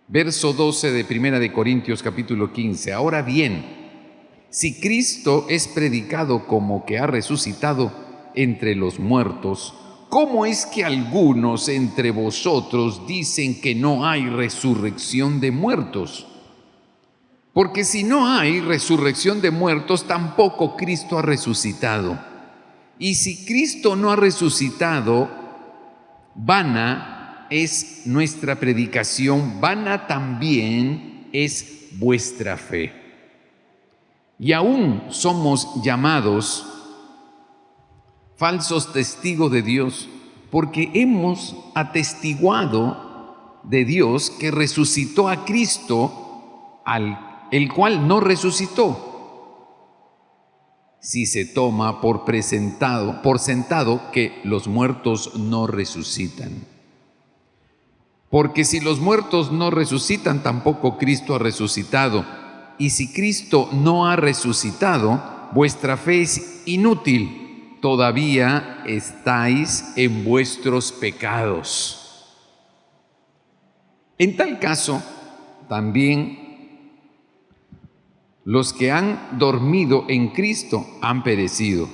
Verso 12 de Primera de Corintios capítulo 15. Ahora bien, si Cristo es predicado como que ha resucitado entre los muertos, ¿cómo es que algunos entre vosotros dicen que no hay resurrección de muertos? Porque si no hay resurrección de muertos, tampoco Cristo ha resucitado. Y si Cristo no ha resucitado, vana es nuestra predicación, vana también es vuestra fe. Y aún somos llamados falsos testigos de Dios, porque hemos atestiguado de Dios que resucitó a Cristo, el cual no resucitó. Si se toma por sentado que los muertos no resucitan. Porque si los muertos no resucitan, tampoco Cristo ha resucitado. Y si Cristo no ha resucitado, vuestra fe es inútil. Todavía estáis en vuestros pecados. En tal caso, también los que han dormido en Cristo han perecido.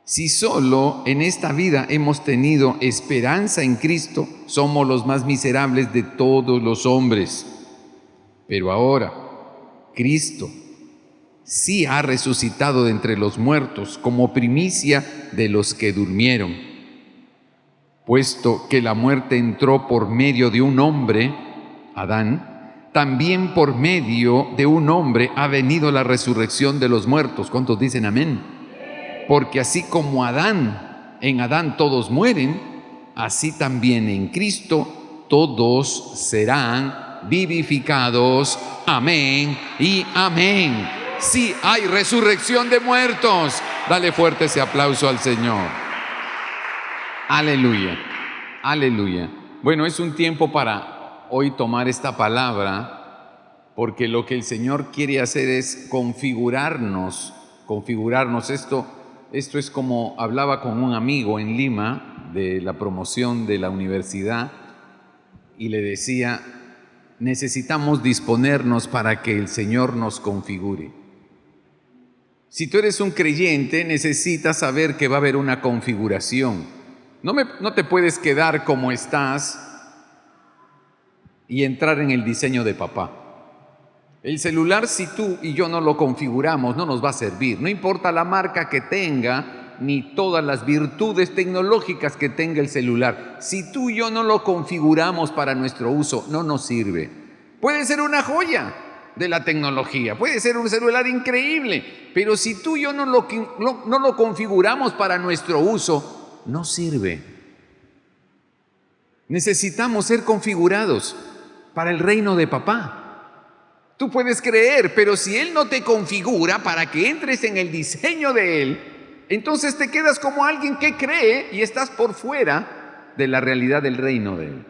Si solo en esta vida hemos tenido esperanza en Cristo, somos los más miserables de todos los hombres. Pero ahora, Cristo sí ha resucitado de entre los muertos como primicia de los que durmieron. Puesto que la muerte entró por medio de un hombre, Adán, también por medio de un hombre ha venido la resurrección de los muertos. ¿Cuántos dicen amén? Porque así como en Adán todos mueren, así también en Cristo todos serán vivificados. Amén y amén. Sí hay resurrección de muertos. Dale fuerte ese aplauso al Señor. Aleluya, aleluya. Bueno, es un tiempo para hoy tomar esta palabra, porque lo que el Señor quiere hacer es configurarnos. Esto es como hablaba con un amigo en Lima de la promoción de la universidad y le decía, necesitamos disponernos para que el Señor nos configure. Si tú eres un creyente, necesitas saber que va a haber una configuración. No te puedes quedar como estás y entrar en el diseño de papá. El celular, si tú y yo no lo configuramos, no nos va a servir. No importa la marca que tenga, ni todas las virtudes tecnológicas que tenga el celular. Si tú y yo no lo configuramos para nuestro uso, no nos sirve. Puede ser una joya de la tecnología, puede ser un celular increíble, pero si tú y yo no lo configuramos para nuestro uso, no sirve. Necesitamos ser configurados para el reino de papá. Tú puedes creer, pero si Él no te configura para que entres en el diseño de Él, entonces te quedas como alguien que cree y estás por fuera de la realidad del reino de Él.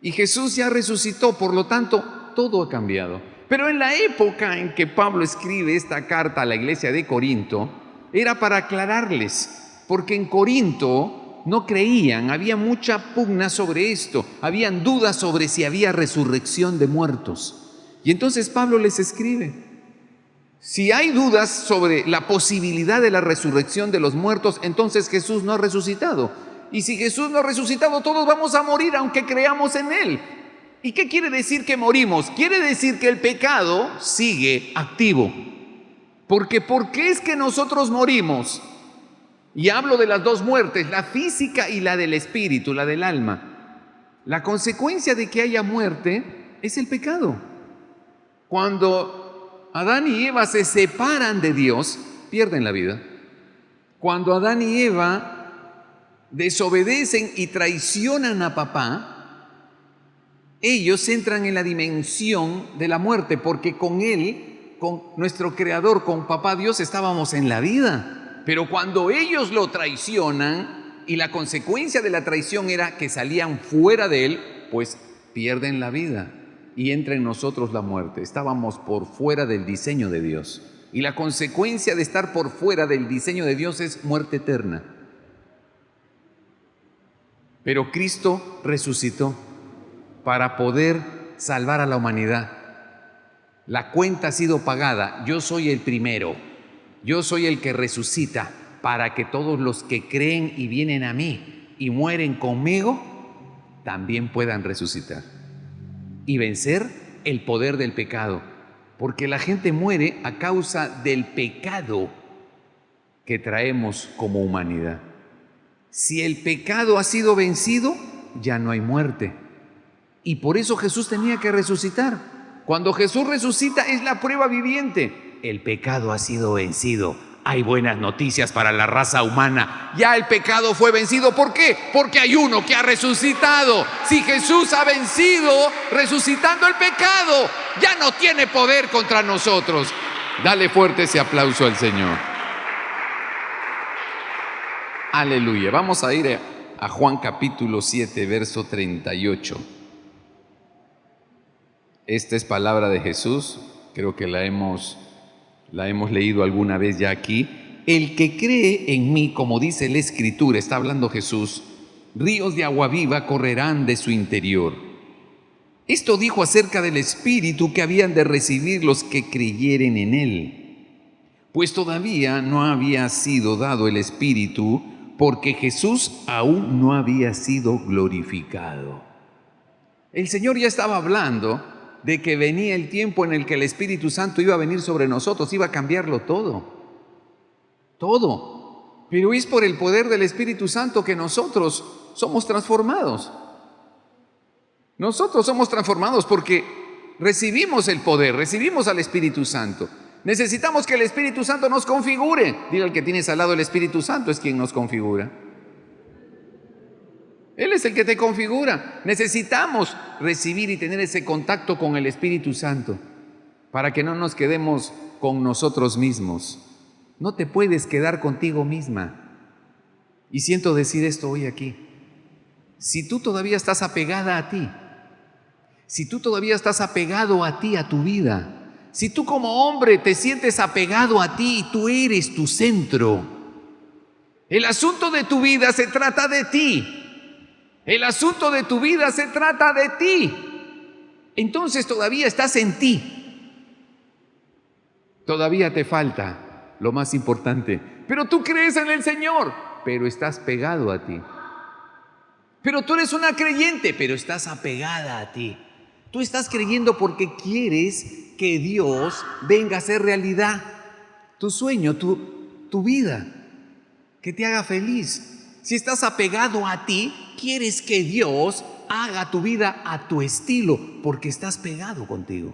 Y Jesús ya resucitó, por lo tanto, todo ha cambiado. Pero en la época en que Pablo escribe esta carta a la iglesia de Corinto, era para aclararles, porque en Corinto no creían, había mucha pugna sobre esto, habían dudas sobre si había resurrección de muertos. Y entonces Pablo les escribe, si hay dudas sobre la posibilidad de la resurrección de los muertos, entonces Jesús no ha resucitado. Y si Jesús no ha resucitado, todos vamos a morir aunque creamos en Él. ¿Y qué quiere decir que morimos? Quiere decir que el pecado sigue activo. Porque ¿por qué es que nosotros morimos? Y hablo de las dos muertes, la física y la del espíritu, la del alma. La consecuencia de que haya muerte es el pecado. Cuando Adán y Eva se separan de Dios, pierden la vida. Cuando Adán y Eva desobedecen y traicionan a papá, ellos entran en la dimensión de la muerte, porque con Él, con nuestro Creador, con papá Dios, estábamos en la vida. Pero cuando ellos lo traicionan y la consecuencia de la traición era que salían fuera de Él, pues pierden la vida y entra en nosotros la muerte. Estábamos por fuera del diseño de Dios. Y la consecuencia de estar por fuera del diseño de Dios es muerte eterna. Pero Cristo resucitó para poder salvar a la humanidad. La cuenta ha sido pagada. Yo soy el primero. Yo soy el que resucita para que todos los que creen y vienen a mí y mueren conmigo también puedan resucitar y vencer el poder del pecado. Porque la gente muere a causa del pecado que traemos como humanidad. Si el pecado ha sido vencido, ya no hay muerte. Y por eso Jesús tenía que resucitar. Cuando Jesús resucita es la prueba viviente. El pecado ha sido vencido. Hay buenas noticias para la raza humana. Ya el pecado fue vencido. ¿Por qué? Porque hay uno que ha resucitado. Si Jesús ha vencido resucitando el pecado, ya no tiene poder contra nosotros. Dale fuerte ese aplauso al Señor. Aleluya. Vamos a ir a Juan capítulo 7, verso 38. Esta es palabra de Jesús. Creo que la hemos leído alguna vez ya aquí. El que cree en mí, como dice la Escritura, está hablando Jesús, ríos de agua viva correrán de su interior. Esto dijo acerca del Espíritu que habían de recibir los que creyeren en Él. Pues todavía no había sido dado el Espíritu, porque Jesús aún no había sido glorificado. El Señor ya estaba hablando de que venía el tiempo en el que el Espíritu Santo iba a venir sobre nosotros, iba a cambiarlo todo. Todo. Pero es por el poder del Espíritu Santo que nosotros somos transformados. Nosotros somos transformados porque recibimos el poder, recibimos al Espíritu Santo. Necesitamos que el Espíritu Santo nos configure. Diga al que tienes al lado, el Espíritu Santo es quien nos configura. Él es el que te configura. Necesitamos recibir y tener ese contacto con el Espíritu Santo para que no nos quedemos con nosotros mismos. No te puedes quedar contigo misma. Y siento decir esto hoy aquí. Si tú todavía estás apegada a ti, si tú todavía estás apegado a ti, a tu vida, si tú como hombre te sientes apegado a ti y tú eres tu centro, el asunto de tu vida se trata de ti. El asunto de tu vida se trata de ti. Entonces todavía estás en ti. Todavía te falta lo más importante. Pero tú crees en el Señor, pero estás pegado a ti. Pero tú eres una creyente, pero estás apegada a ti. Tú estás creyendo porque quieres que Dios venga a hacer realidad tu sueño, tu vida, que te haga feliz. Si estás apegado a ti, quieres que Dios haga tu vida a tu estilo, porque estás pegado contigo.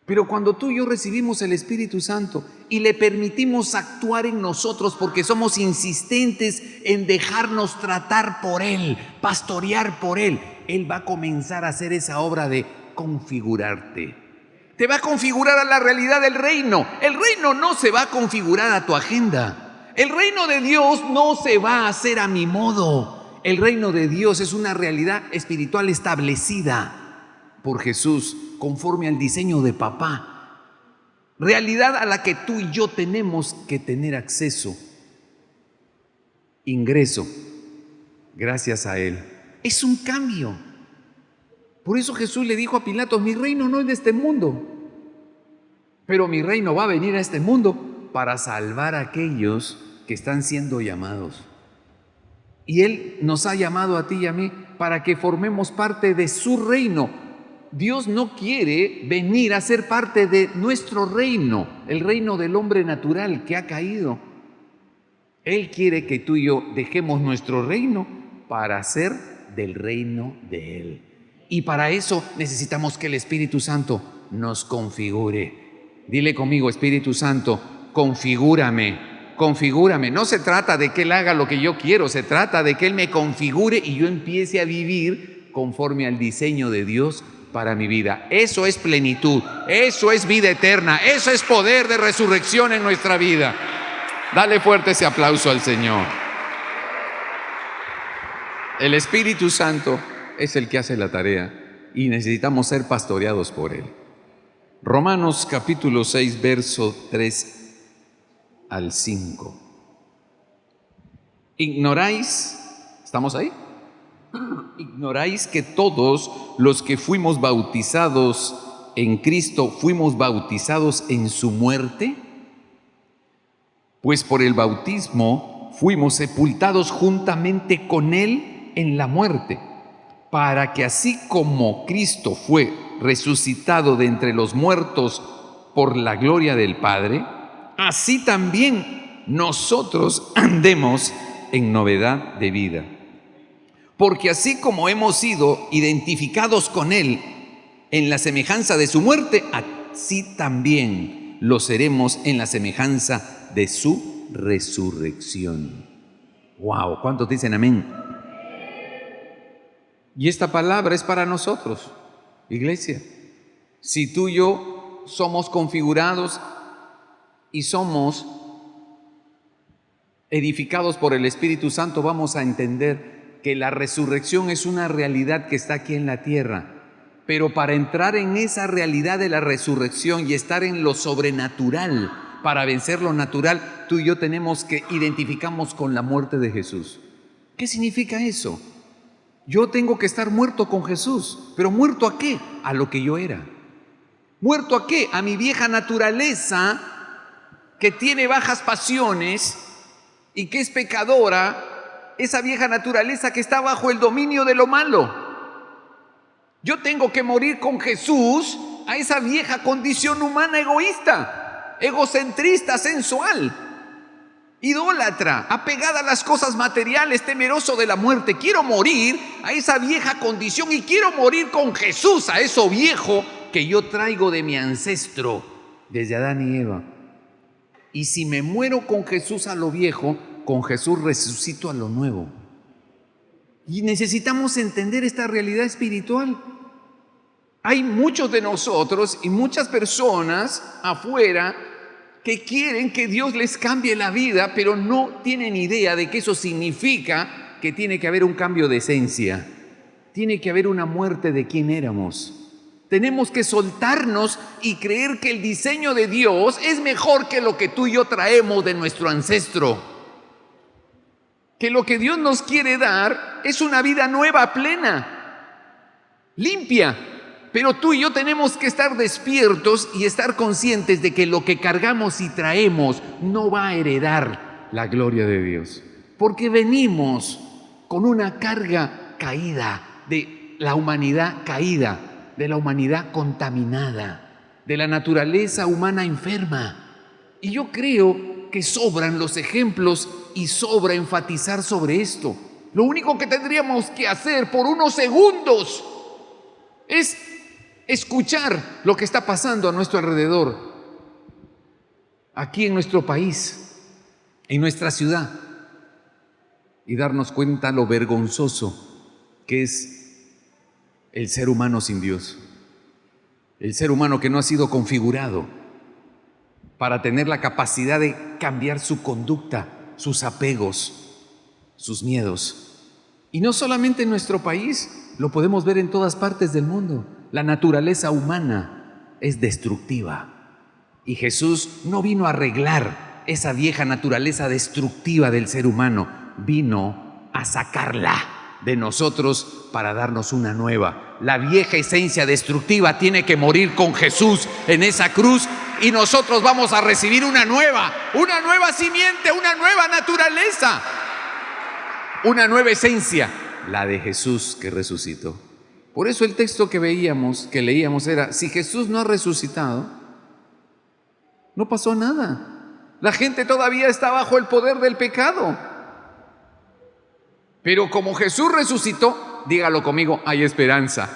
Pero cuando tú y yo recibimos el Espíritu Santo y le permitimos actuar en nosotros porque somos insistentes en dejarnos tratar por Él, pastorear por Él, Él va a comenzar a hacer esa obra de configurarte. Te va a configurar a la realidad del reino. El reino no se va a configurar a tu agenda. El reino de Dios no se va a hacer a mi modo. El reino de Dios es una realidad espiritual establecida por Jesús, conforme al diseño de papá. Realidad a la que tú y yo tenemos que tener acceso. Ingreso, gracias a Él. Es un cambio. Por eso Jesús le dijo a Pilatos, mi reino no es de este mundo, pero mi reino va a venir a este mundo para salvar a aquellos que están siendo llamados. Y Él nos ha llamado a ti y a mí para que formemos parte de su reino. Dios no quiere venir a ser parte de nuestro reino, el reino del hombre natural que ha caído. Él quiere que tú y yo dejemos nuestro reino para ser del reino de Él. Y para eso necesitamos que el Espíritu Santo nos configure. Dile conmigo, Espíritu Santo, configúrame. Configúrame. No se trata de que Él haga lo que yo quiero, se trata de que Él me configure y yo empiece a vivir conforme al diseño de Dios para mi vida. Eso es plenitud, eso es vida eterna, eso es poder de resurrección en nuestra vida. Dale fuerte ese aplauso al Señor. El Espíritu Santo es el que hace la tarea y necesitamos ser pastoreados por Él. Romanos capítulo 6, verso 3 al 5. ¿Ignoráis? ¿Estamos ahí? ¿ignoráis que todos los que fuimos bautizados en Cristo fuimos bautizados en su muerte? Pues por el bautismo fuimos sepultados juntamente con Él en la muerte, para que así como Cristo fue resucitado de entre los muertos por la gloria del Padre, así también nosotros andemos en novedad de vida. Porque así como hemos sido identificados con Él en la semejanza de su muerte, así también lo seremos en la semejanza de su resurrección. ¡Wow! ¿Cuántos dicen amén? Y esta palabra es para nosotros, iglesia. Si tú y yo somos configurados y somos edificados por el Espíritu Santo, vamos a entender que la resurrección es una realidad que está aquí en la tierra. Pero para entrar en esa realidad de la resurrección y estar en lo sobrenatural, para vencer lo natural, tú y yo tenemos que identificarnos con la muerte de Jesús. ¿Qué significa eso? Yo tengo que estar muerto con Jesús. ¿Pero muerto a qué? A lo que yo era. ¿Muerto a qué? A mi vieja naturaleza que tiene bajas pasiones y que es pecadora, esa vieja naturaleza que está bajo el dominio de lo malo. Yo tengo que morir con Jesús a esa vieja condición humana egoísta, egocentrista, sensual, idólatra, apegada a las cosas materiales, temeroso de la muerte. Quiero morir a esa vieja condición y quiero morir con Jesús, a eso viejo que yo traigo de mi ancestro, desde Adán y Eva. Y si me muero con Jesús a lo viejo, con Jesús resucito a lo nuevo. Y necesitamos entender esta realidad espiritual. Hay muchos de nosotros y muchas personas afuera que quieren que Dios les cambie la vida, pero no tienen idea de que eso significa que tiene que haber un cambio de esencia. Tiene que haber una muerte de quién éramos. Tenemos que soltarnos y creer que el diseño de Dios es mejor que lo que tú y yo traemos de nuestro ancestro. Que lo que Dios nos quiere dar es una vida nueva, plena, limpia. Pero tú y yo tenemos que estar despiertos y estar conscientes de que lo que cargamos y traemos no va a heredar la gloria de Dios. Porque venimos con una carga caída de la humanidad caída, de la humanidad contaminada, de la naturaleza humana enferma. Y yo creo que sobran los ejemplos y sobra enfatizar sobre esto. Lo único que tendríamos que hacer por unos segundos es escuchar lo que está pasando a nuestro alrededor, aquí en nuestro país, en nuestra ciudad, y darnos cuenta lo vergonzoso que es el ser humano sin Dios, el ser humano que no ha sido configurado para tener la capacidad de cambiar su conducta, sus apegos, sus miedos. Y no solamente en nuestro país, lo podemos ver en todas partes del mundo. La naturaleza humana es destructiva y Jesús no vino a arreglar esa vieja naturaleza destructiva del ser humano, vino a sacarla de nosotros para darnos una nueva. La vieja esencia destructiva tiene que morir con Jesús en esa cruz y nosotros vamos a recibir una nueva simiente, una nueva naturaleza, una nueva esencia, la de Jesús que resucitó. Por eso el texto que leíamos era, si Jesús no ha resucitado, no pasó nada. La gente todavía está bajo el poder del pecado. Pero como Jesús resucitó, dígalo conmigo, hay esperanza,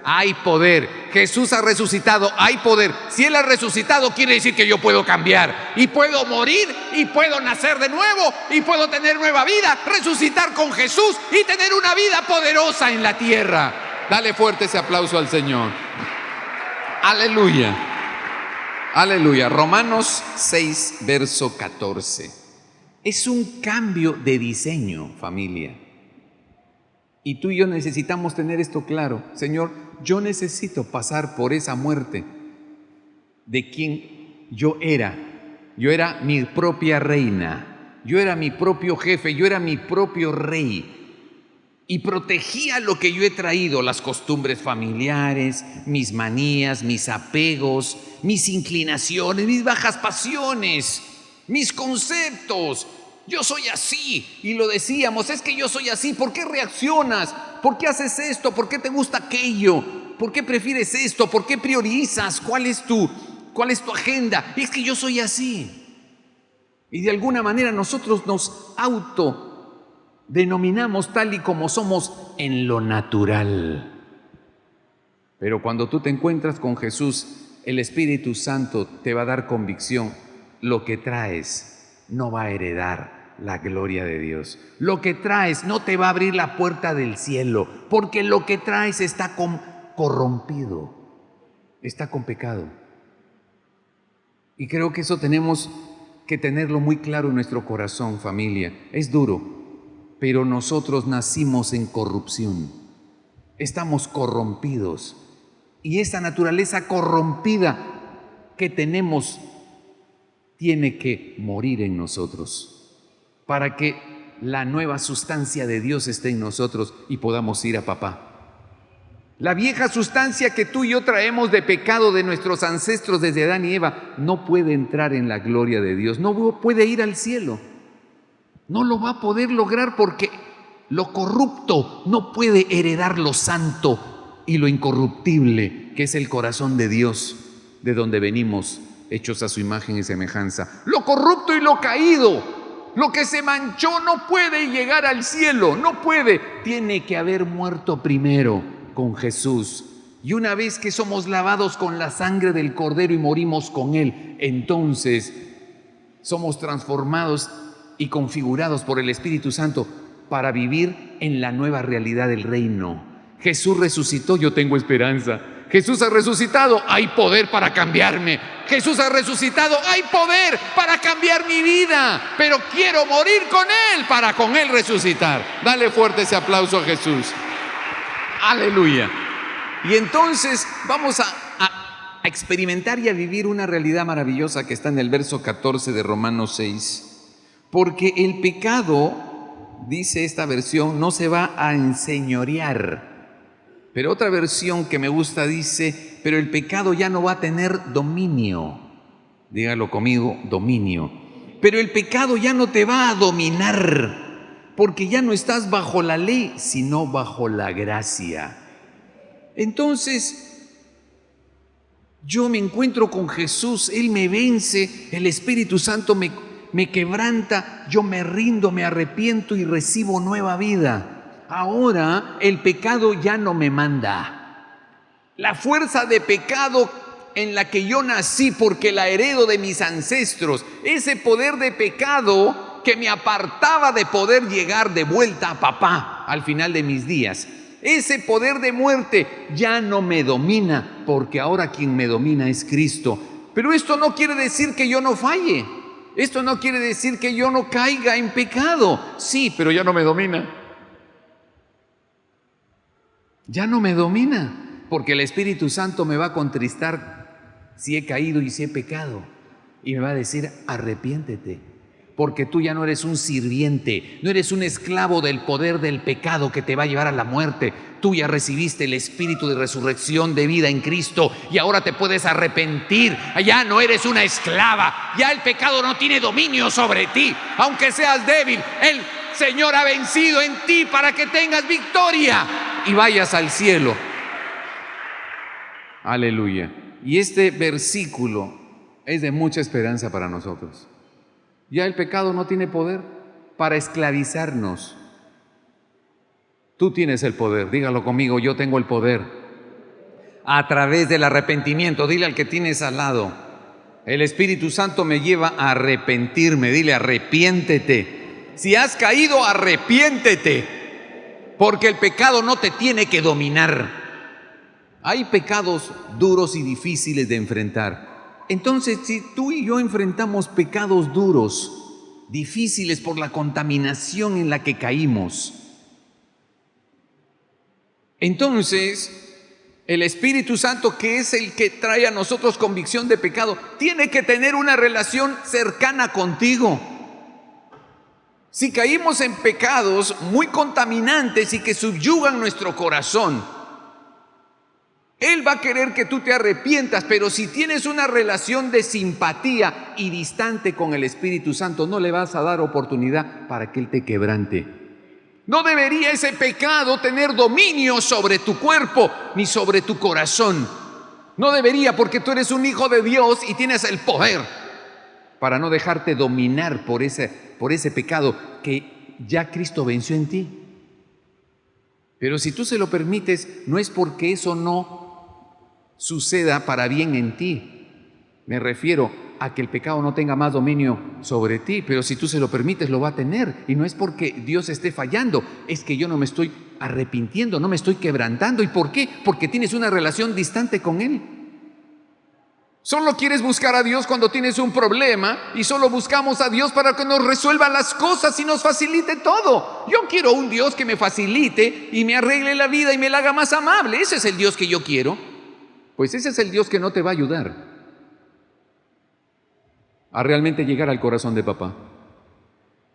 hay poder. Jesús ha resucitado, hay poder. Si Él ha resucitado, quiere decir que yo puedo cambiar y puedo morir y puedo nacer de nuevo y puedo tener nueva vida, resucitar con Jesús y tener una vida poderosa en la tierra. Dale fuerte ese aplauso al Señor. Aleluya. Aleluya. Romanos 6, verso 14. Es un cambio de diseño, familia. Y tú y yo necesitamos tener esto claro. Señor, yo necesito pasar por esa muerte de quien yo era. Yo era mi propia reina. Yo era mi propio jefe. Yo era mi propio rey. y protegía lo que yo he traído, las costumbres familiares, mis manías, mis apegos, mis inclinaciones, mis bajas pasiones, mis conceptos. Yo soy así, y lo decíamos, es que yo soy así. ¿Por qué reaccionas? ¿Por qué haces esto? ¿Por qué te gusta aquello? ¿Por qué prefieres esto? ¿Por qué priorizas? ¿Cuál es tu agenda? Es que yo soy así. Y de alguna manera nosotros nos autodenominamos tal y como somos en lo natural. Pero cuando tú te encuentras con Jesús, el Espíritu Santo te va a dar convicción. Lo que traes no va a heredar la gloria de Dios. Lo que traes no te va a abrir la puerta del cielo, porque lo que traes está corrompido, está con pecado. Y creo que eso tenemos que tenerlo muy claro en nuestro corazón, familia. Es duro, pero nosotros nacimos en corrupción. Estamos corrompidos. Y esa naturaleza corrompida que tenemos tiene que morir en nosotros para que la nueva sustancia de Dios esté en nosotros y podamos ir a papá. La vieja sustancia que tú y yo traemos de pecado de nuestros ancestros desde Adán y Eva no puede entrar en la gloria de Dios, no puede ir al cielo, no lo va a poder lograr porque lo corrupto no puede heredar lo santo y lo incorruptible, que es el corazón de Dios, de donde venimos, hechos a su imagen y semejanza. Lo corrupto y lo caído, lo que se manchó, no puede llegar al cielo, no puede, tiene que haber muerto primero con Jesús. Y una vez que somos lavados con la sangre del Cordero y morimos con Él, entonces somos transformados y configurados por el Espíritu Santo para vivir en la nueva realidad del reino. Jesús resucitó, yo tengo esperanza. Jesús ha resucitado, hay poder para cambiarme. Jesús ha resucitado, hay poder para cambiar mi vida. Pero quiero morir con Él para con Él resucitar. Dale fuerte ese aplauso a Jesús. Aleluya. Y entonces vamos a experimentar y a vivir una realidad maravillosa que está en el verso 14 de Romanos 6. Porque el pecado, dice esta versión, no se va a enseñorear. Pero otra versión que me gusta dice, pero el pecado ya no va a tener dominio. Dígalo conmigo, dominio. Pero el pecado ya no te va a dominar, porque ya no estás bajo la ley, sino bajo la gracia. Entonces, yo me encuentro con Jesús, Él me vence, el Espíritu Santo me quebranta, yo me rindo, me arrepiento y recibo nueva vida. Ahora el pecado ya no me manda. La fuerza de pecado en la que yo nací porque la heredo de mis ancestros, ese poder de pecado que me apartaba de poder llegar de vuelta a papá al final de mis días, ese poder de muerte ya no me domina, porque ahora quien me domina es Cristo. Pero esto no quiere decir que yo no falle, esto no quiere decir que yo no caiga en pecado. Sí, pero ya no me domina. Ya no me domina, porque el Espíritu Santo me va a contristar si he caído y si he pecado, y me va a decir, arrepiéntete, porque tú ya no eres un sirviente, no eres un esclavo del poder del pecado que te va a llevar a la muerte. Tú ya recibiste el Espíritu de resurrección de vida en Cristo y ahora te puedes arrepentir. Ya no eres una esclava, ya el pecado no tiene dominio sobre ti, aunque seas débil. El Señor ha vencido en ti para que tengas victoria y vayas al cielo. Aleluya. Y este versículo es de mucha esperanza para nosotros. Ya el pecado no tiene poder para esclavizarnos. Tú tienes el poder, dígalo conmigo, yo tengo el poder. A través del arrepentimiento, dile al que tienes al lado, el Espíritu Santo me lleva a arrepentirme, dile arrepiéntete. Si has caído, arrepiéntete, porque el pecado no te tiene que dominar. Hay pecados duros y difíciles de enfrentar. Entonces, si tú y yo enfrentamos pecados duros, difíciles por la contaminación en la que caímos, entonces el Espíritu Santo, que es el que trae a nosotros convicción de pecado, tiene que tener una relación cercana contigo. Si caímos en pecados muy contaminantes y que subyugan nuestro corazón, Él va a querer que tú te arrepientas, pero si tienes una relación de simpatía y distante con el Espíritu Santo, no le vas a dar oportunidad para que Él te quebrante. No debería ese pecado tener dominio sobre tu cuerpo ni sobre tu corazón. No debería, porque tú eres un hijo de Dios y tienes el poder para no dejarte dominar por ese pecado que ya Cristo venció en ti. Pero si tú se lo permites, no es porque eso no suceda para bien en ti. Me refiero a que el pecado no tenga más dominio sobre ti, pero si tú se lo permites, lo va a tener. Y no es porque Dios esté fallando, es que yo no me estoy arrepintiendo, no me estoy quebrantando. ¿Y por qué? Porque tienes una relación distante con Él. Solo quieres buscar a Dios cuando tienes un problema y solo buscamos a Dios para que nos resuelva las cosas y nos facilite todo. Yo quiero un Dios que me facilite y me arregle la vida y me la haga más amable. Ese es el Dios que yo quiero. Pues ese es el Dios que no te va a ayudar a realmente llegar al corazón de papá.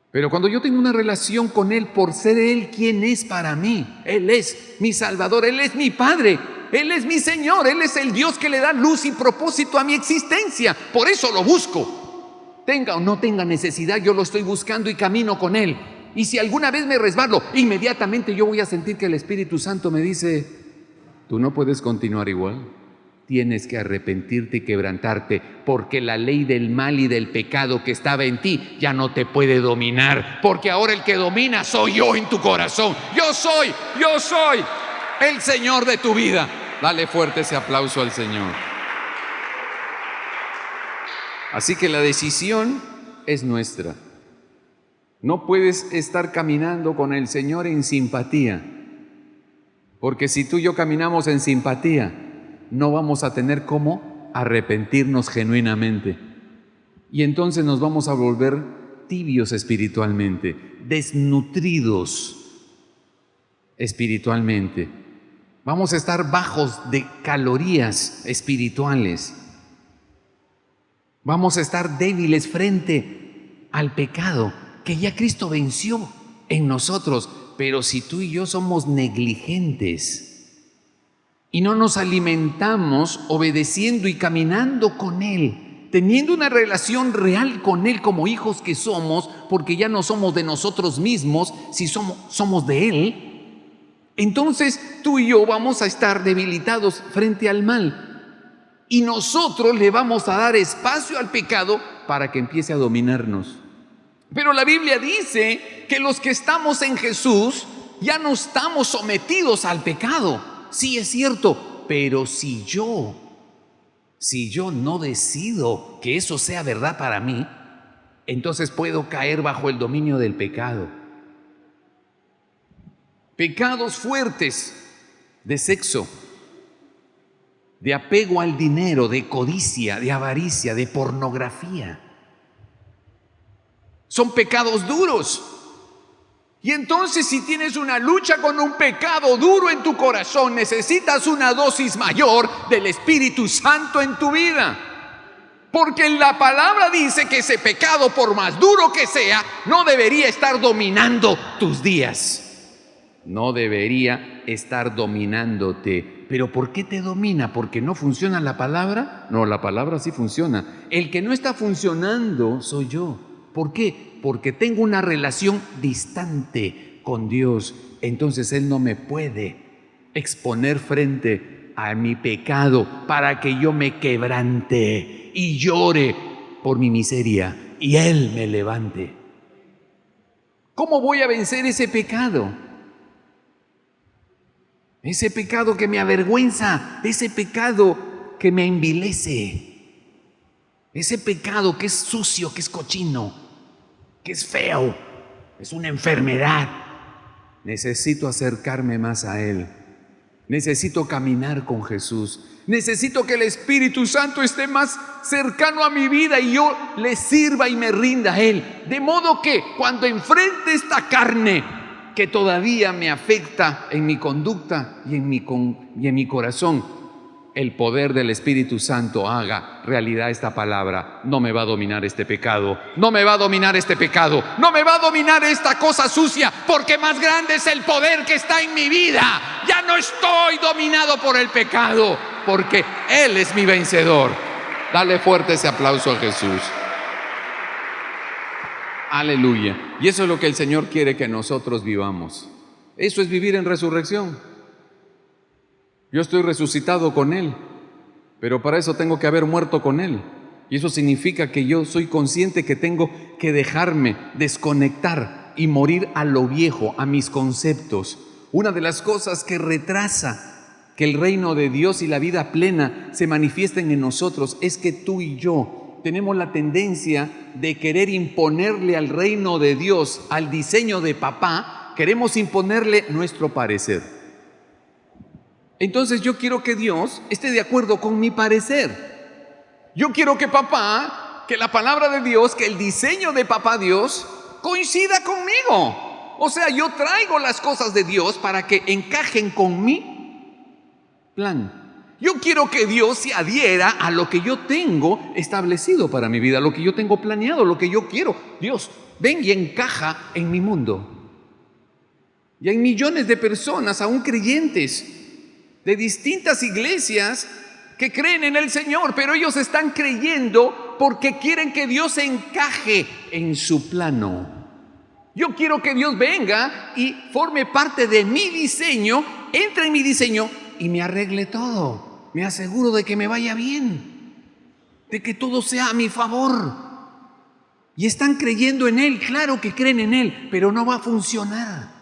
Pero cuando yo tengo una relación con Él por ser Él quien es para mí, Él es mi Salvador, Él es mi Padre, Él es mi Señor, Él es el Dios que le da luz y propósito a mi existencia. Por eso lo busco. Tenga o no tenga necesidad, yo lo estoy buscando y camino con Él. Y si alguna vez me resbalo, inmediatamente yo voy a sentir que el Espíritu Santo me dice: tú no puedes continuar igual. Tienes que arrepentirte y quebrantarte, porque la ley del mal y del pecado que estaba en ti ya no te puede dominar, porque ahora el que domina soy yo en tu corazón. Yo soy el Señor de tu vida. Dale fuerte ese aplauso al Señor. Así que la decisión es nuestra. No puedes estar caminando con el Señor en simpatía, porque si tú y yo caminamos en simpatía, no vamos a tener cómo arrepentirnos genuinamente. Y entonces nos vamos a volver tibios espiritualmente, desnutridos espiritualmente. Vamos a estar bajos de calorías espirituales. Vamos a estar débiles frente al pecado que ya Cristo venció en nosotros. Pero si tú y yo somos negligentes y no nos alimentamos obedeciendo y caminando con Él, teniendo una relación real con Él como hijos que somos, porque ya no somos de nosotros mismos, si somos de Él, entonces tú y yo vamos a estar debilitados frente al mal. Y nosotros le vamos a dar espacio al pecado para que empiece a dominarnos. Pero la Biblia dice que los que estamos en Jesús ya no estamos sometidos al pecado. Sí, es cierto, pero si yo no decido que eso sea verdad para mí, entonces puedo caer bajo el dominio del pecado. Pecados fuertes de sexo, de apego al dinero, de codicia, de avaricia, de pornografía. Son pecados duros. Y entonces, si tienes una lucha con un pecado duro en tu corazón, necesitas una dosis mayor del Espíritu Santo en tu vida. Porque la palabra dice que ese pecado, por más duro que sea, no debería estar dominando tus días. No debería estar dominándote. ¿Pero por qué te domina? ¿Porque no funciona la palabra? No, la palabra sí funciona. El que no está funcionando soy yo. ¿Por qué? Porque tengo una relación distante con Dios. Entonces Él no me puede exponer frente a mi pecado para que yo me quebrante y llore por mi miseria y Él me levante. ¿Cómo voy a vencer ese pecado? Ese pecado que me avergüenza, ese pecado que me envilece, ese pecado que es sucio, que es cochino, que es feo, es una enfermedad. Necesito acercarme más a Él. Necesito caminar con Jesús. Necesito que el Espíritu Santo esté más cercano a mi vida y yo le sirva y me rinda a Él. De modo que cuando enfrente esta carne que todavía me afecta en mi conducta y en mi corazón, el poder del Espíritu Santo haga realidad esta palabra. No me va a dominar este pecado, no me va a dominar este pecado, no me va a dominar esta cosa sucia, porque más grande es el poder que está en mi vida. Ya no estoy dominado por el pecado, porque Él es mi vencedor. Dale fuerte ese aplauso a Jesús. Aleluya. Y eso es lo que el Señor quiere que nosotros vivamos. Eso es vivir en resurrección. Yo estoy resucitado con Él, pero para eso tengo que haber muerto con Él. Y eso significa que yo soy consciente que tengo que dejarme desconectar y morir a lo viejo, a mis conceptos. Una de las cosas que retrasa que el reino de Dios y la vida plena se manifiesten en nosotros es que tú y yo tenemos la tendencia de querer imponerle al reino de Dios, al diseño de papá, queremos imponerle nuestro parecer. Entonces yo quiero que Dios esté de acuerdo con mi parecer. Yo quiero que papá, que la palabra de Dios, que el diseño de papá Dios coincida conmigo. O sea, yo traigo las cosas de Dios para que encajen con mi plan. Yo quiero que Dios se adhiera a lo que yo tengo establecido para mi vida, lo que yo tengo planeado, lo que yo quiero. Dios, ven y encaja en mi mundo. Y hay millones de personas, aún creyentes, de distintas iglesias que creen en el Señor, pero ellos están creyendo porque quieren que Dios encaje en su plano. Yo quiero que Dios venga y forme parte de mi diseño, entre en mi diseño y me arregle todo. Me aseguro de que me vaya bien, de que todo sea a mi favor. Y están creyendo en Él, claro que creen en Él, pero no va a funcionar.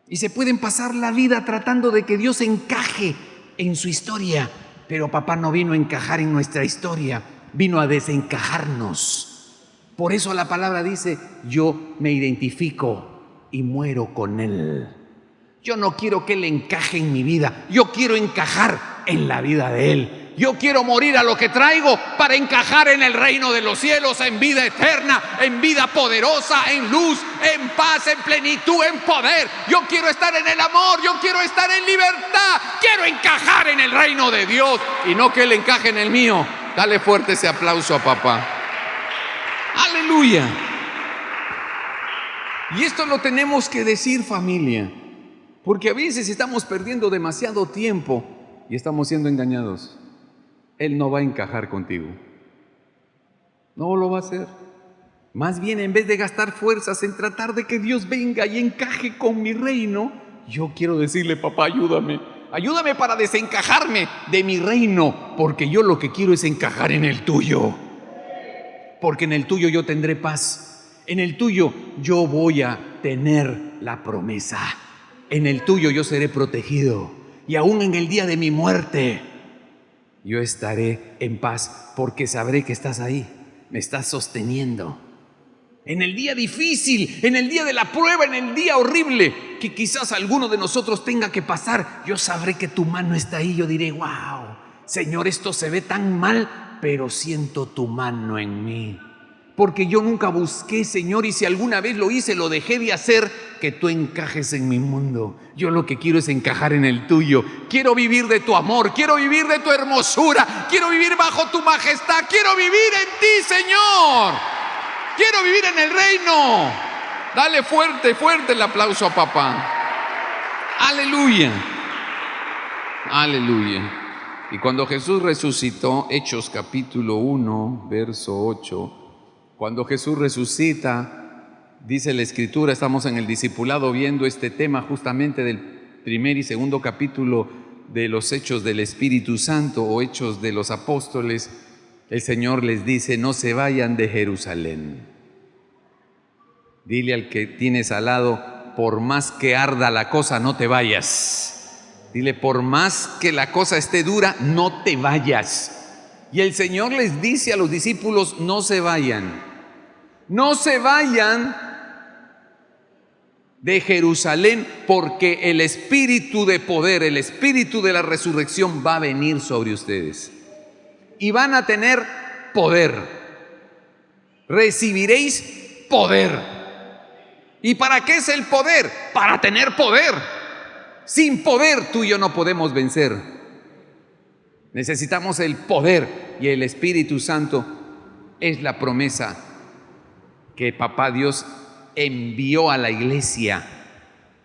Y se pueden pasar la vida tratando de que Dios encaje en su historia. Pero papá no vino a encajar en nuestra historia, vino a desencajarnos. Por eso la palabra dice, yo me identifico y muero con Él. Yo no quiero que Él encaje en mi vida, yo quiero encajar en la vida de Él. Yo quiero morir a lo que traigo para encajar en el reino de los cielos, en vida eterna, en vida poderosa, en luz, en paz, en plenitud, en poder. Yo quiero estar en el amor, yo quiero estar en libertad. Quiero encajar en el reino de Dios y no que Él encaje en el mío. Dale fuerte ese aplauso a papá. Aleluya. Y esto lo tenemos que decir, familia, porque a veces estamos perdiendo demasiado tiempo y estamos siendo engañados. Él no va a encajar contigo. No lo va a hacer. Más bien, en vez de gastar fuerzas en tratar de que Dios venga y encaje con mi reino, yo quiero decirle, papá, ayúdame. Ayúdame para desencajarme de mi reino, porque yo lo que quiero es encajar en el tuyo. Porque en el tuyo yo tendré paz. En el tuyo yo voy a tener la promesa. En el tuyo yo seré protegido. Y aún en el día de mi muerte, yo estaré en paz porque sabré que estás ahí, me estás sosteniendo. En el día difícil, en el día de la prueba, en el día horrible que quizás alguno de nosotros tenga que pasar, yo sabré que tu mano está ahí. Yo diré, wow, Señor, esto se ve tan mal, pero siento tu mano en mí. Porque yo nunca busqué, Señor, y si alguna vez lo hice, lo dejé de hacer, que tú encajes en mi mundo. Yo lo que quiero es encajar en el tuyo. Quiero vivir de tu amor, quiero vivir de tu hermosura, quiero vivir bajo tu majestad, quiero vivir en ti, Señor. Quiero vivir en el reino. Dale fuerte, fuerte el aplauso a papá. Aleluya. Aleluya. Y cuando Jesús resucitó, Hechos capítulo 1, verso 8, cuando Jesús resucita, dice la Escritura, estamos en el discipulado viendo este tema justamente del primer y segundo capítulo de los Hechos del Espíritu Santo o Hechos de los Apóstoles. El Señor les dice, no se vayan de Jerusalén. Dile al que tienes al lado, por más que arda la cosa, no te vayas. Dile, por más que la cosa esté dura, no te vayas. Y el Señor les dice a los discípulos, no se vayan. No se vayan de Jerusalén, porque el espíritu de poder, el espíritu de la resurrección va a venir sobre ustedes. Y van a tener poder. Recibiréis poder. ¿Y para qué es el poder? Para tener poder. Sin poder tú y yo no podemos vencer. Necesitamos el poder, y el Espíritu Santo es la promesa que Papá Dios envió a la iglesia.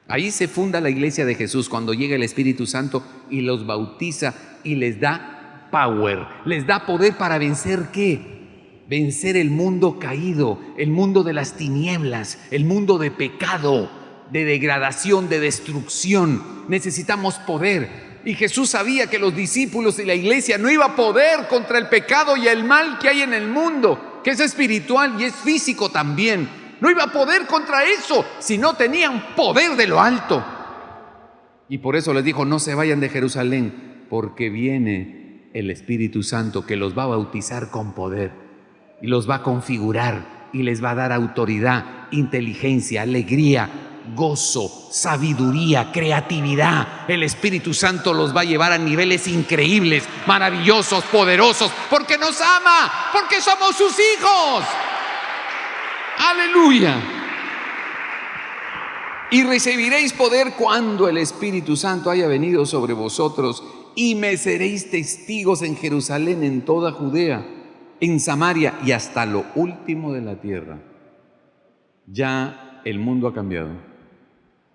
Ahí se funda la iglesia de Jesús, cuando llega el Espíritu Santo y los bautiza y les da power, les da poder para vencer ¿qué? Vencer el mundo caído, el mundo de las tinieblas, el mundo de pecado, de degradación, de destrucción. Necesitamos poder. Y Jesús sabía que los discípulos y la iglesia no iba a poder contra el pecado y el mal que hay en el mundo, que es espiritual y es físico también. No iba a poder contra eso si no tenían poder de lo alto. Y por eso les dijo: no se vayan de Jerusalén, porque viene el Espíritu Santo que los va a bautizar con poder y los va a configurar y les va a dar autoridad, inteligencia, alegría, gozo, sabiduría, creatividad. El Espíritu Santo los va a llevar a niveles increíbles, maravillosos, poderosos, porque nos ama, porque somos sus hijos. ¡Aleluya! Y recibiréis poder cuando el Espíritu Santo haya venido sobre vosotros, y me seréis testigos en Jerusalén, en toda Judea, en Samaria y hasta lo último de la tierra. Ya el mundo ha cambiado.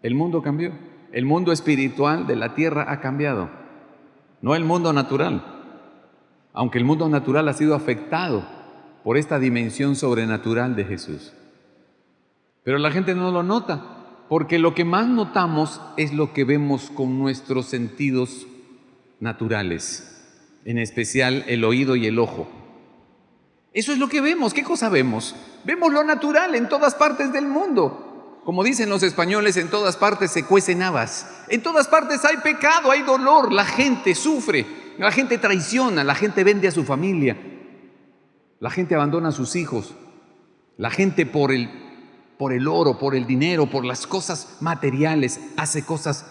El mundo cambió. El mundo espiritual de la tierra ha cambiado. No el mundo natural. Aunque el mundo natural ha sido afectado por esta dimensión sobrenatural de Jesús. Pero la gente no lo nota, porque lo que más notamos es lo que vemos con nuestros sentidos naturales, en especial el oído y el ojo. Eso es lo que vemos. ¿Qué cosa vemos? Vemos lo natural en todas partes del mundo. Como dicen los españoles, en todas partes se cuecen habas. En todas partes hay pecado, hay dolor, la gente sufre, la gente traiciona, la gente vende a su familia, la gente abandona a sus hijos, la gente por el oro, por el dinero, por las cosas materiales, hace cosas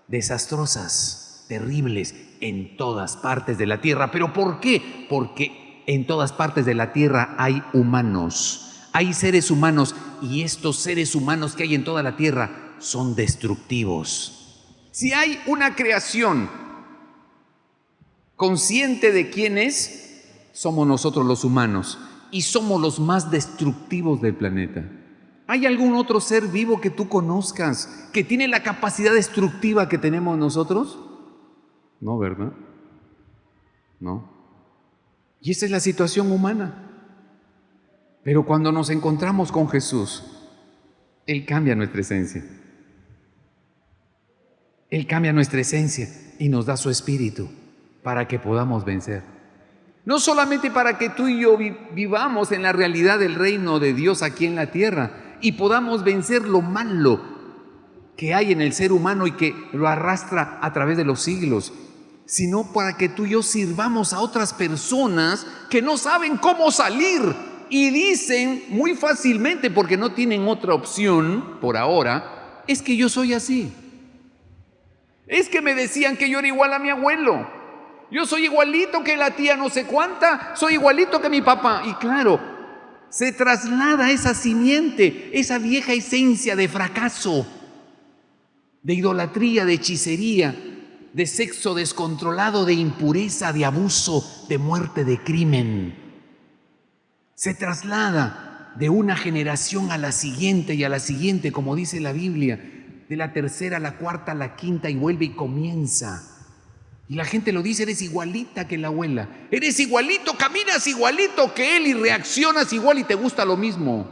desastrosas, terribles en todas partes de la tierra. ¿Pero por qué? Porque en todas partes de la tierra hay humanos. Hay seres humanos, y estos seres humanos que hay en toda la tierra son destructivos. Si hay una creación consciente de quién es, somos nosotros los humanos, y somos los más destructivos del planeta. ¿Hay algún otro ser vivo que tú conozcas que tiene la capacidad destructiva que tenemos nosotros? No, ¿verdad? No. Y esa es la situación humana. Pero cuando nos encontramos con Jesús, Él cambia nuestra esencia. Él cambia nuestra esencia y nos da su Espíritu para que podamos vencer. No solamente para que tú y yo vivamos en la realidad del reino de Dios aquí en la tierra y podamos vencer lo malo que hay en el ser humano y que lo arrastra a través de los siglos, sino para que tú y yo sirvamos a otras personas que no saben cómo salir. Y dicen muy fácilmente, porque no tienen otra opción por ahora: es que yo soy así. Es que me decían que yo era igual a mi abuelo. Yo soy igualito que la tía no sé cuánta. Soy igualito que mi papá. Y claro, se traslada esa simiente, esa vieja esencia de fracaso, de idolatría, de hechicería, de sexo descontrolado, de impureza, de abuso, de muerte, de crimen. Se traslada de una generación a la siguiente y a la siguiente, como dice la Biblia, de la tercera a la cuarta a la quinta, y vuelve y comienza. Y la gente lo dice: eres igualita que la abuela, eres igualito, caminas igualito que él y reaccionas igual y te gusta lo mismo.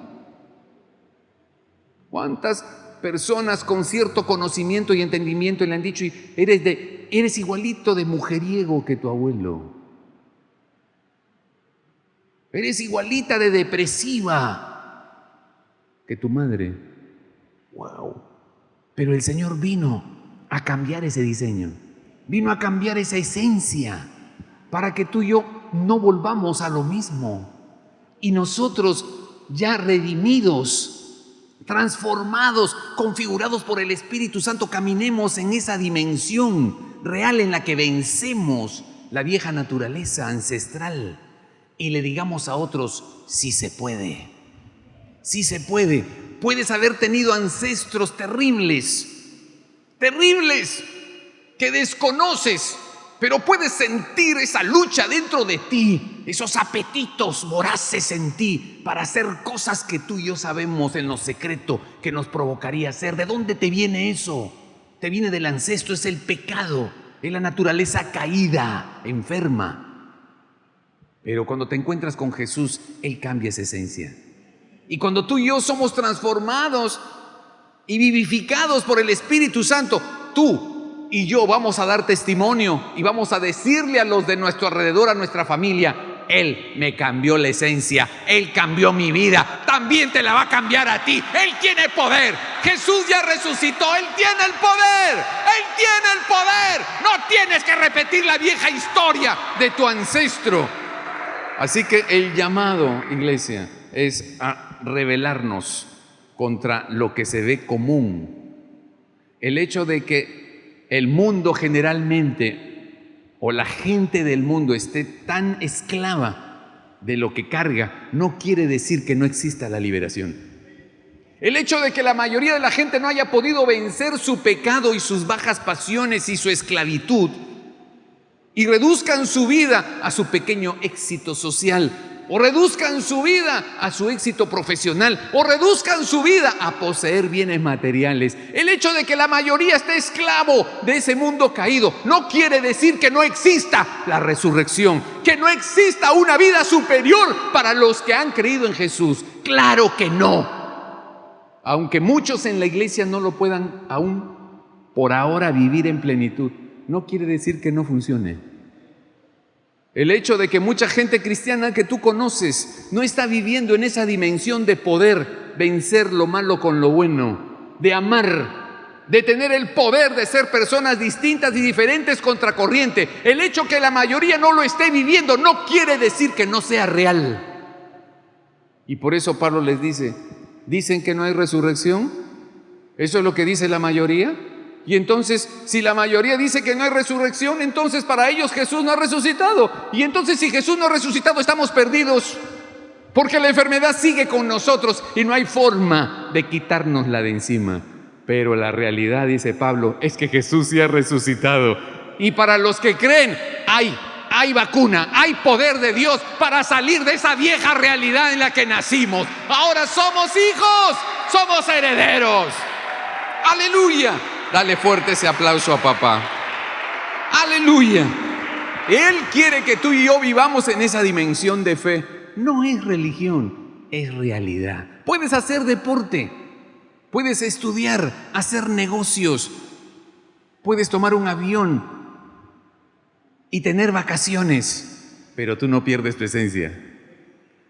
¿Cuántas personas con cierto conocimiento y entendimiento le han dicho: eres igualito de mujeriego que tu abuelo? Eres igualita de depresiva que tu madre. ¡Wow! Pero el Señor vino a cambiar ese diseño. Vino a cambiar esa esencia para que tú y yo no volvamos a lo mismo. Y nosotros, ya redimidos, transformados, configurados por el Espíritu Santo, caminemos en esa dimensión real en la que vencemos la vieja naturaleza ancestral. Y le digamos a otros: sí se puede, sí se puede. Puedes haber tenido ancestros terribles, que desconoces, pero puedes sentir esa lucha dentro de ti, esos apetitos voraces en ti para hacer cosas que tú y yo sabemos en lo secreto que nos provocaría hacer. ¿De dónde te viene eso? Te viene del ancestro, es el pecado, es la naturaleza caída, enferma. Pero cuando te encuentras con Jesús, Él cambia esa esencia. Y cuando tú y yo somos transformados y vivificados por el Espíritu Santo, tú y yo vamos a dar testimonio y vamos a decirle a los de nuestro alrededor, a nuestra familia: Él me cambió la esencia, Él cambió mi vida, también te la va a cambiar a ti. Él tiene poder, Jesús ya resucitó, Él tiene el poder, Él tiene el poder. No tienes que repetir la vieja historia de tu ancestro. Así que el llamado, iglesia, es a rebelarnos contra lo que se ve común. El hecho de que el mundo generalmente, o la gente del mundo, esté tan esclava de lo que carga, no quiere decir que no exista la liberación. El hecho de que la mayoría de la gente no haya podido vencer su pecado y sus bajas pasiones y su esclavitud, y reduzcan su vida a su pequeño éxito social, o reduzcan su vida a su éxito profesional, o reduzcan su vida a poseer bienes materiales. El hecho de que la mayoría esté esclavo de ese mundo caído no quiere decir que no exista la resurrección, que no exista una vida superior para los que han creído en Jesús. Claro que no. Aunque muchos en la iglesia no lo puedan aún por ahora vivir en plenitud, no quiere decir que no funcione. El hecho de que mucha gente cristiana que tú conoces no está viviendo en esa dimensión de poder vencer lo malo con lo bueno, de amar, de tener el poder de ser personas distintas y diferentes contra corriente. El hecho que la mayoría no lo esté viviendo no quiere decir que no sea real. Y por eso Pablo les dice: ¿dicen que no hay resurrección? ¿Eso es lo que dice la mayoría? Y entonces, si la mayoría dice que no hay resurrección, entonces para ellos Jesús no ha resucitado. Y entonces, si Jesús no ha resucitado, estamos perdidos, porque la enfermedad sigue con nosotros y no hay forma de quitárnosla de encima. Pero la realidad, dice Pablo, es que Jesús sí ha resucitado. Y para los que creen, hay vacuna, hay poder de Dios para salir de esa vieja realidad en la que nacimos. Ahora somos hijos, somos herederos. ¡Aleluya! Dale fuerte ese aplauso a papá. ¡Aleluya! Él quiere que tú y yo vivamos en esa dimensión de fe. No es religión, es realidad. Puedes hacer deporte, puedes estudiar, hacer negocios, puedes tomar un avión y tener vacaciones, pero tú no pierdes tu esencia.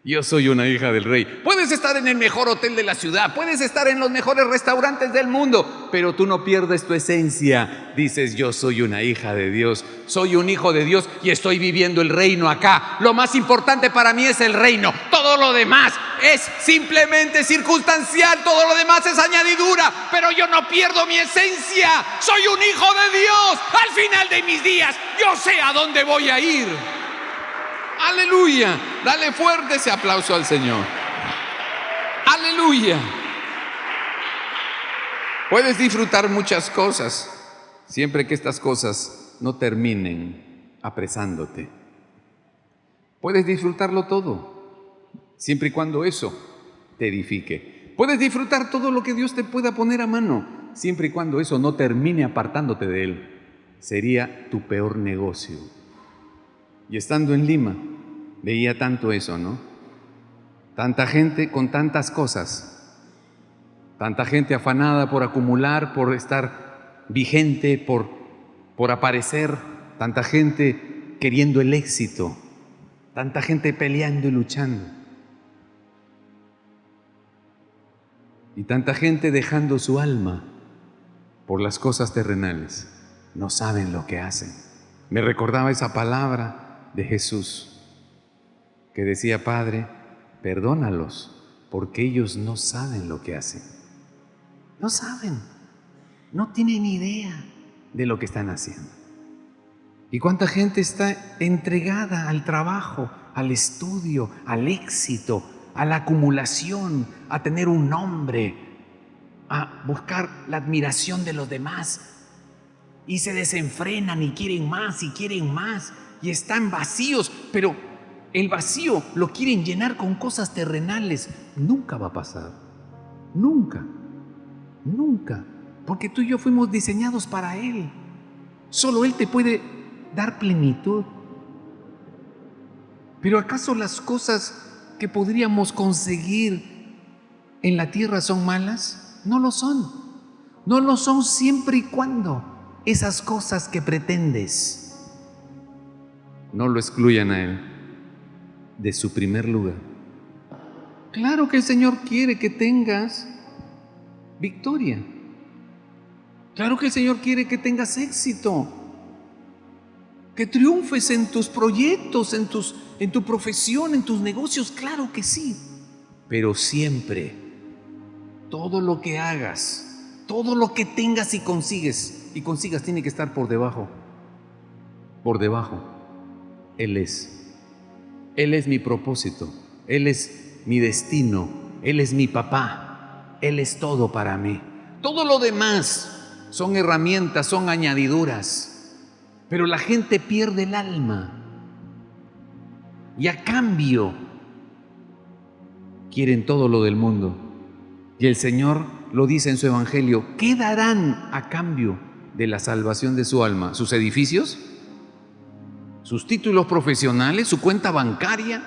Yo soy una hija del rey. Puedes estar en el mejor hotel de la ciudad, puedes estar en los mejores restaurantes del mundo, pero tú no pierdes tu esencia. Dices: yo soy una hija de Dios, soy un hijo de Dios y estoy viviendo el reino acá. Lo más importante para mí es el reino. Todo lo demás es simplemente circunstancial, todo lo demás es añadidura, pero yo no pierdo mi esencia. Soy un hijo de Dios. Al final de mis días, yo sé a dónde voy a ir. ¡Aleluya! Dale fuerte ese aplauso al Señor. ¡Aleluya! Puedes disfrutar muchas cosas, siempre que estas cosas no terminen apresándote. Puedes disfrutarlo todo, siempre y cuando eso te edifique. Puedes disfrutar todo lo que Dios te pueda poner a mano, siempre y cuando eso no termine apartándote de Él. Sería tu peor negocio. Y estando en Lima, veía tanto eso, ¿no? Tanta gente con tantas cosas, tanta gente afanada por acumular, por estar vigente, por aparecer, tanta gente queriendo el éxito, tanta gente peleando y luchando, y tanta gente dejando su alma por las cosas terrenales. No saben lo que hacen. Me recordaba esa palabra de Jesús que decía: Padre, perdónalos, porque ellos no saben lo que hacen. No saben, no tienen idea de lo que están haciendo. ¿Y cuánta gente está entregada al trabajo, al estudio, al éxito, a la acumulación, a tener un nombre, a buscar la admiración de los demás? y se desenfrenan y quieren más y están vacíos, pero el vacío lo quieren llenar con cosas terrenales. Nunca va a pasar, nunca, nunca, porque tú y yo fuimos diseñados para Él. Solo Él te puede dar plenitud. Pero ¿acaso las cosas que podríamos conseguir en la tierra son malas? No lo son. No lo son siempre y cuando esas cosas que pretendes no lo excluyan a Él de su primer lugar. Claro que el Señor quiere que tengas victoria. Claro que el Señor quiere que tengas éxito, que triunfes en tus proyectos, en tu profesión, en tus negocios. Claro que sí. Pero siempre, todo lo que hagas, todo lo que tengas y consigas tiene que estar por debajo. Por debajo. Él es mi propósito. Él es mi destino. Él es mi papá. Él es todo para mí. Todo lo demás son herramientas, son añadiduras. Pero la gente pierde el alma. Y a cambio quieren todo lo del mundo. Y el Señor lo dice en su Evangelio: ¿qué darán a cambio de la salvación de su alma? ¿Sus edificios? ¿Sus títulos profesionales? ¿Su cuenta bancaria?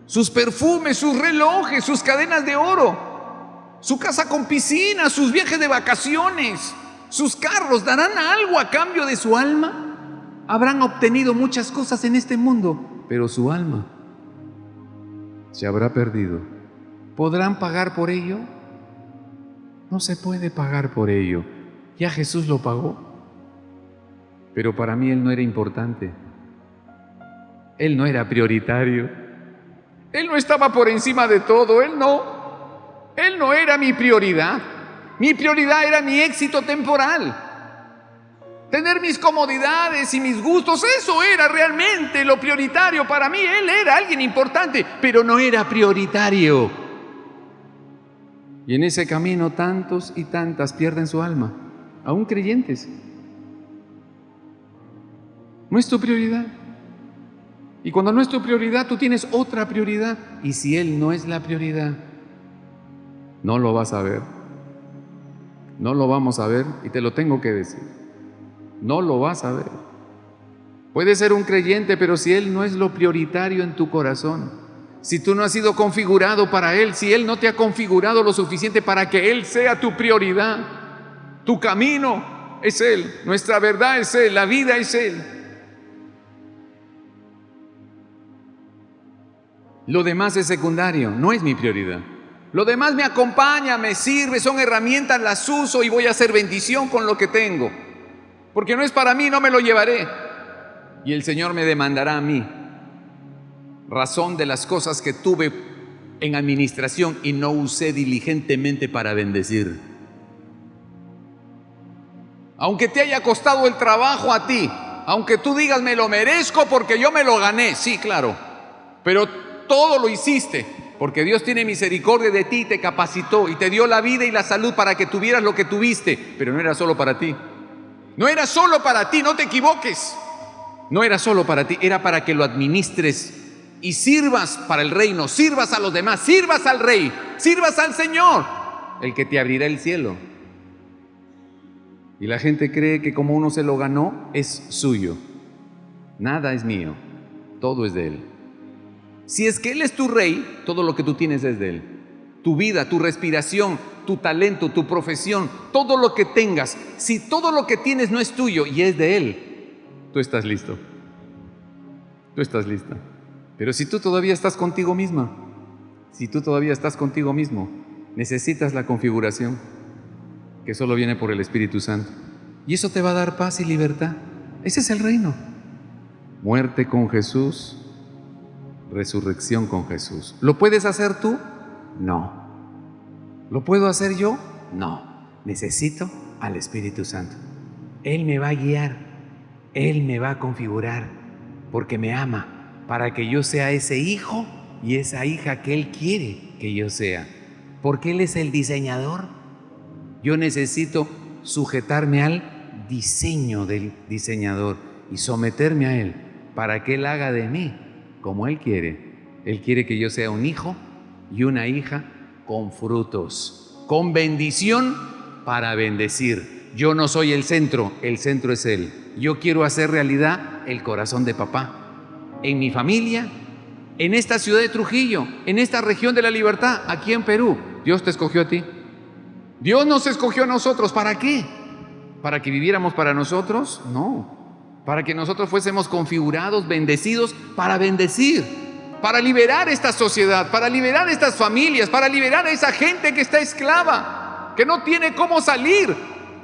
¿Sus perfumes? ¿Sus relojes? ¿Sus cadenas de oro? ¿Su casa con piscina? ¿Sus viajes de vacaciones? ¿Sus carros darán algo a cambio de su alma? Habrán obtenido muchas cosas en este mundo, pero su alma se habrá perdido. ¿Podrán pagar por ello? No se puede pagar por ello. Ya Jesús lo pagó. Pero para mí Él no era importante. Él no era prioritario. Él no estaba por encima de todo. Él no era mi prioridad. Mi prioridad era mi éxito temporal. Tener mis comodidades y mis gustos, eso era realmente lo prioritario para mí. Él era alguien importante, pero no era prioritario. Y en ese camino tantos y tantas pierden su alma, aún creyentes. No es tu prioridad. Y cuando no es tu prioridad, tú tienes otra prioridad. Y si Él no es la prioridad, no lo vas a ver. No lo vamos a ver, y te lo tengo que decir. No lo vas a ver. Puedes ser un creyente, pero si Él no es lo prioritario en tu corazón, si tú no has sido configurado para Él, si Él no te ha configurado lo suficiente para que Él sea tu prioridad, tu camino es Él, nuestra verdad es Él, la vida es Él. Lo demás es secundario, no es mi prioridad. Lo demás me acompaña, me sirve, son herramientas, las uso y voy a hacer bendición con lo que tengo. Porque no es para mí, no me lo llevaré. Y el Señor me demandará a mí razón de las cosas que tuve en administración y no usé diligentemente para bendecir. Aunque te haya costado el trabajo a ti, aunque tú digas me lo merezco porque yo me lo gané, sí, claro, pero todo lo hiciste porque Dios tiene misericordia de ti y te capacitó y te dio la vida y la salud para que tuvieras lo que tuviste, pero no era solo para ti. No era solo para ti, no te equivoques. No era solo para ti, era para que lo administres y sirvas para el reino, sirvas a los demás, sirvas al Rey, sirvas al Señor, el que te abrirá el cielo. Y la gente cree que como uno se lo ganó, es suyo. Nada es mío, todo es de Él. Si es que Él es tu Rey, todo lo que tú tienes es de Él. Tu vida, tu respiración, tu talento, tu profesión, todo lo que tengas, si todo lo que tienes no es tuyo y es de Él, tú estás listo. Tú estás lista. Pero si tú todavía estás contigo misma, si tú todavía estás contigo mismo, necesitas la configuración que solo viene por el Espíritu Santo. Y eso te va a dar paz y libertad. Ese es el reino. Muerte con Jesús, resurrección con Jesús. ¿Lo puedes hacer tú? No. ¿Lo puedo hacer yo? No. Necesito al Espíritu Santo. Él me va a guiar. Él me va a configurar porque me ama para que yo sea ese hijo y esa hija que Él quiere que yo sea. Porque Él es el diseñador. Yo necesito sujetarme al diseño del diseñador y someterme a Él para que Él haga de mí como Él quiere. Él quiere que yo sea un hijo y una hija con frutos, con bendición para bendecir. Yo no soy el centro es Él. Yo quiero hacer realidad el corazón de papá en mi familia, en esta ciudad de Trujillo, en esta región de la libertad, aquí en Perú. Dios te escogió a ti. Dios nos escogió a nosotros. ¿Para qué? ¿Para que viviéramos para nosotros? No. Para que nosotros fuésemos configurados, bendecidos, para bendecir, para liberar esta sociedad, para liberar estas familias, para liberar a esa gente que está esclava, que no tiene cómo salir.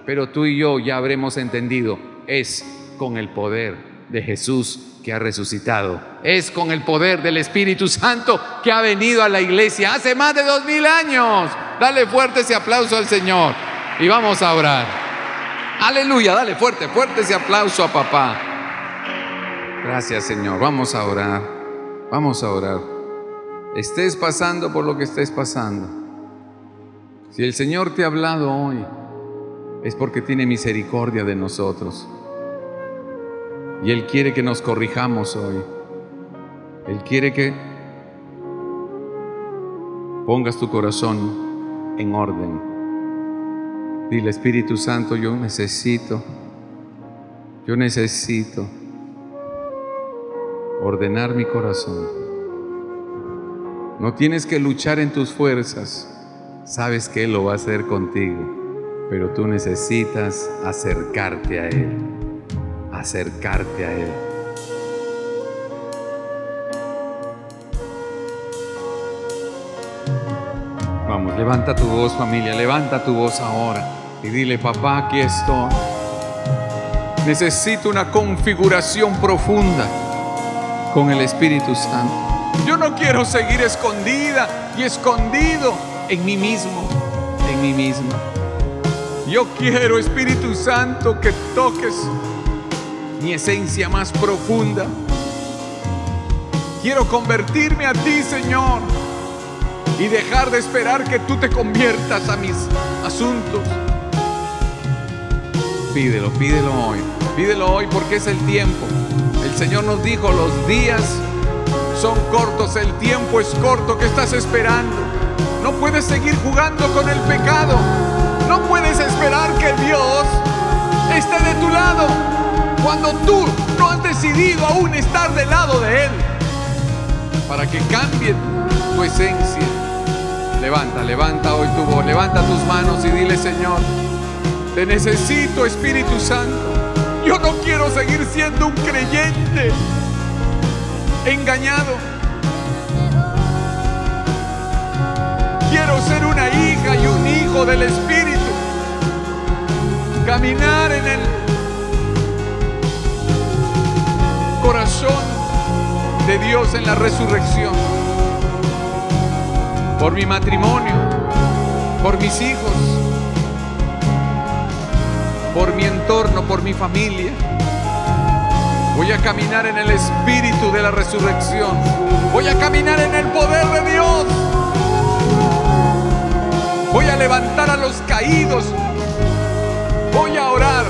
Pero tú y yo ya habremos entendido, es con el poder de Jesús que ha resucitado, es con el poder del Espíritu Santo que ha venido a la iglesia hace más de 2000 años. Dale fuerte ese aplauso al Señor y vamos a orar. Aleluya, dale fuerte ese aplauso a papá. Gracias, Señor. Vamos a orar, vamos a orar. Estés pasando por lo que estés pasando, si el Señor te ha hablado hoy, es porque tiene misericordia de nosotros. Y Él quiere que nos corrijamos hoy. Él quiere que pongas tu corazón en orden. Dile, Espíritu Santo, yo necesito ordenar mi corazón. No tienes que luchar en tus fuerzas. Sabes que Él lo va a hacer contigo, pero tú necesitas acercarte a Él. Acercarte a Él. Vamos, levanta tu voz, familia, levanta tu voz ahora y dile, papá, aquí estoy. Necesito una configuración profunda con el Espíritu Santo. Yo no quiero seguir escondida y escondido en mí mismo, en mí misma. Yo quiero, Espíritu Santo, que toques mi esencia más profunda. Quiero convertirme a ti, Señor, y dejar de esperar que tú te conviertas a mis asuntos. Pídelo hoy porque es el tiempo. El Señor nos dijo, los días son cortos, el tiempo es corto. ¿Qué estás esperando? No puedes seguir jugando con el pecado. No puedes esperar que Dios esté de tu lado cuando tú no has decidido aún estar del lado de Él, para que cambie tu esencia. Levanta hoy tu voz, levanta tus manos y dile, Señor, te necesito, Espíritu Santo. Yo no quiero seguir siendo un creyente engañado. Quiero ser una hija y un hijo del Espíritu, caminar en el corazón de Dios en la resurrección, por mi matrimonio, por mis hijos, por mi entorno, por mi familia. Voy a caminar en el espíritu de la resurrección. Voy a caminar en el poder de Dios. Voy a levantar a los caídos. Voy a orar.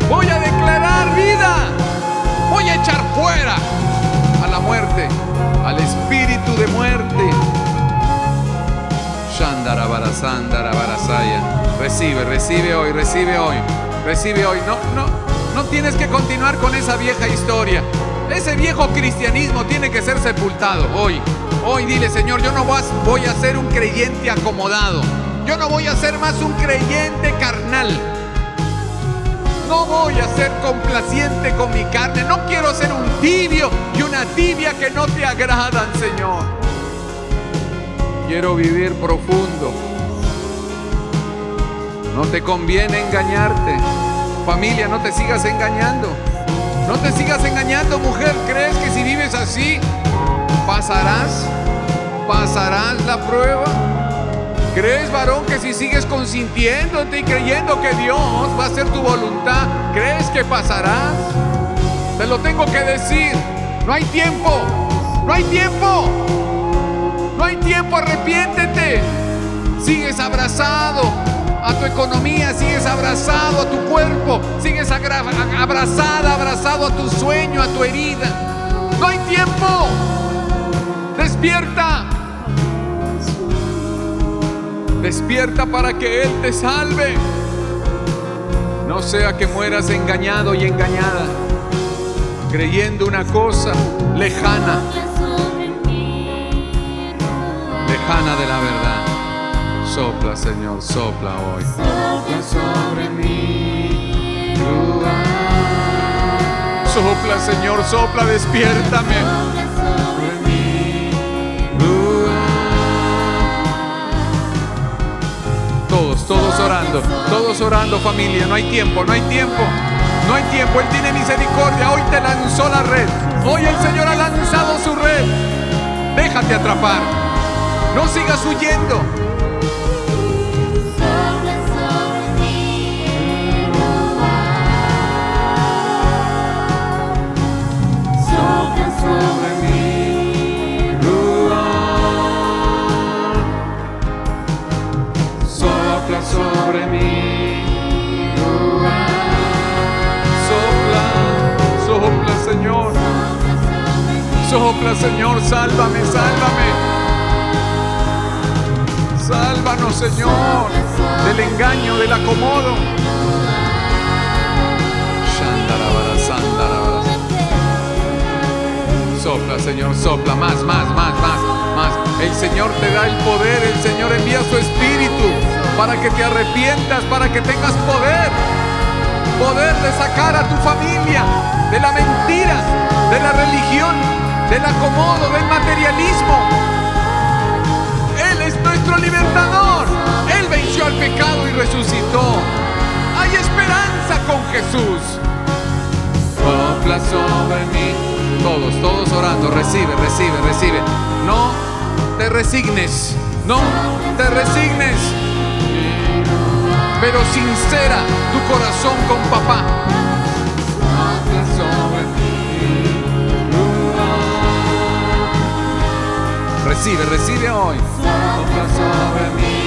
Voy a declarar vida. Voy a echar fuera a la muerte, al espíritu de muerte. Recibe hoy. No tienes que continuar con esa vieja historia. Ese viejo cristianismo tiene que ser sepultado hoy. Hoy dile, Señor, yo no voy a ser un creyente acomodado. Yo no voy a ser más un creyente carnal. No voy a ser complaciente con mi carne. No quiero ser un tibio y una tibia que no te agradan, Señor. Quiero vivir profundo. No te conviene engañarte. Familia, no te sigas engañando. No te sigas engañando, mujer. ¿Crees que si vives así pasarás la prueba? ¿Crees, varón, que si sigues consintiéndote y creyendo que Dios va a hacer tu voluntad, crees que pasarás? Te lo tengo que decir. No hay tiempo. Arrepiéntete. Sigues abrazado a tu economía, sigues abrazado a tu cuerpo, sigues abrazado a tu sueño, a tu herida. No hay tiempo. Despierta. Despierta para que Él te salve. No sea que mueras engañado y engañada, creyendo una cosa lejana de la verdad. Sopla, Señor, sopla hoy. Sopla sobre mí, sopla, Señor, sopla, despiértame. Todos orando, familia. No hay tiempo, no hay tiempo, no hay tiempo. Él tiene misericordia. Hoy te lanzó la red. Hoy el Señor ha lanzado su red. Déjate atrapar. No sigas huyendo. Sobre mí, sopla, Señor, sopla, Señor, sálvame, sálvanos, Señor, del engaño, del acomodo. Sopla, Señor, sopla, más. El Señor te da el poder, el Señor envía su Espíritu para que te arrepientas, para que tengas poder de sacar a tu familia de la mentira, de la religión, del acomodo, del materialismo. Él es nuestro libertador. Él venció al pecado y resucitó. Hay esperanza con Jesús. Sopla sobre mí. Todos orando. Recibe. No te resignes. Pero sincera tu corazón con papá. Recibe hoy. Sopla sobre mí.